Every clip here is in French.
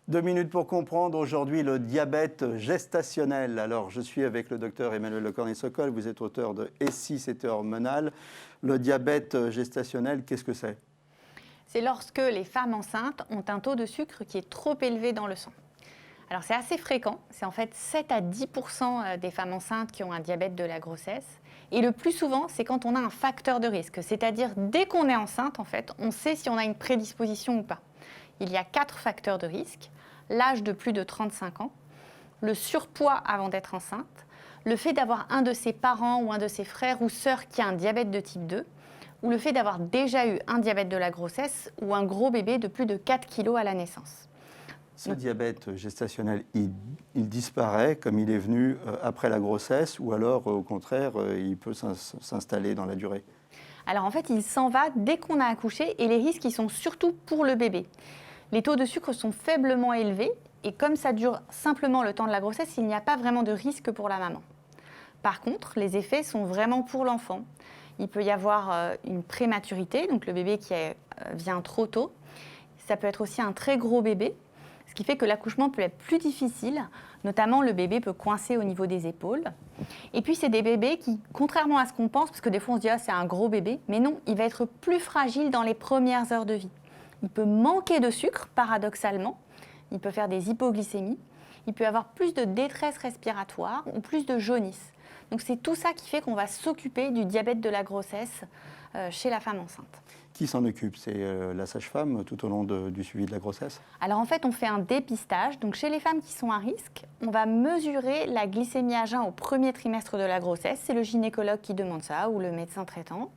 2 minutes pour comprendre aujourd'hui le diabète gestationnel. Alors, je suis avec le docteur Emmanuel Lecornu-Sokol. Vous êtes auteur de « Et si c'était hormonal ?» Le diabète gestationnel, qu'est-ce que c'est? C'est lorsque les femmes enceintes ont un taux de sucre qui est trop élevé dans le sang. Alors c'est assez fréquent, c'est en fait 7 à 10% des femmes enceintes qui ont un diabète de la grossesse. Et le plus souvent, c'est quand on a un facteur de risque, c'est-à-dire dès qu'on est enceinte, en fait, on sait si on a une prédisposition ou pas. Il y a 4 facteurs de risque: l'âge de plus de 35 ans, le surpoids avant d'être enceinte, le fait d'avoir un de ses parents ou un de ses frères ou sœurs qui a un diabète de type 2, ou le fait d'avoir déjà eu un diabète de la grossesse ou un gros bébé de plus de 4 kg à la naissance. Ce diabète gestationnel, il disparaît comme il est venu après la grossesse ou alors, au contraire, il peut s'installer dans la durée? Alors en fait, il s'en va dès qu'on a accouché et les risques, ils sont surtout pour le bébé. Les taux de sucre sont faiblement élevés et comme ça dure simplement le temps de la grossesse, il n'y a pas vraiment de risque pour la maman. Par contre, les effets sont vraiment pour l'enfant. Il peut y avoir une prématurité, donc le bébé qui vient trop tôt. Ça peut être aussi un très gros bébé, ce qui fait que l'accouchement peut être plus difficile. Notamment, le bébé peut coincer au niveau des épaules. Et puis, c'est des bébés qui, contrairement à ce qu'on pense, parce que des fois on se dit « ah, c'est un gros bébé », mais non, il va être plus fragile dans les premières heures de vie. Il peut manquer de sucre, paradoxalement. Il peut faire des hypoglycémies. Il peut avoir plus de détresse respiratoire ou plus de jaunisse. Donc c'est tout ça qui fait qu'on va s'occuper du diabète de la grossesse chez la femme enceinte. Qui s'en occupe? C'est la sage-femme tout au long du suivi de la grossesse? Alors en fait, on fait un dépistage. Donc chez les femmes qui sont à risque, on va mesurer la glycémie à jeun au premier trimestre de la grossesse. C'est le gynécologue qui demande ça ou le médecin traitant.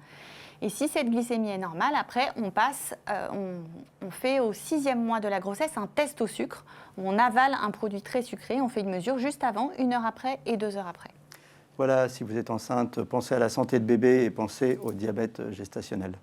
Et si cette glycémie est normale, après, on fait au 6e mois de la grossesse un test au sucre où on avale un produit très sucré. On fait une mesure juste avant, 1 heure après et 2 heures après. Voilà, si vous êtes enceinte, pensez à la santé de bébé et pensez au diabète gestationnel.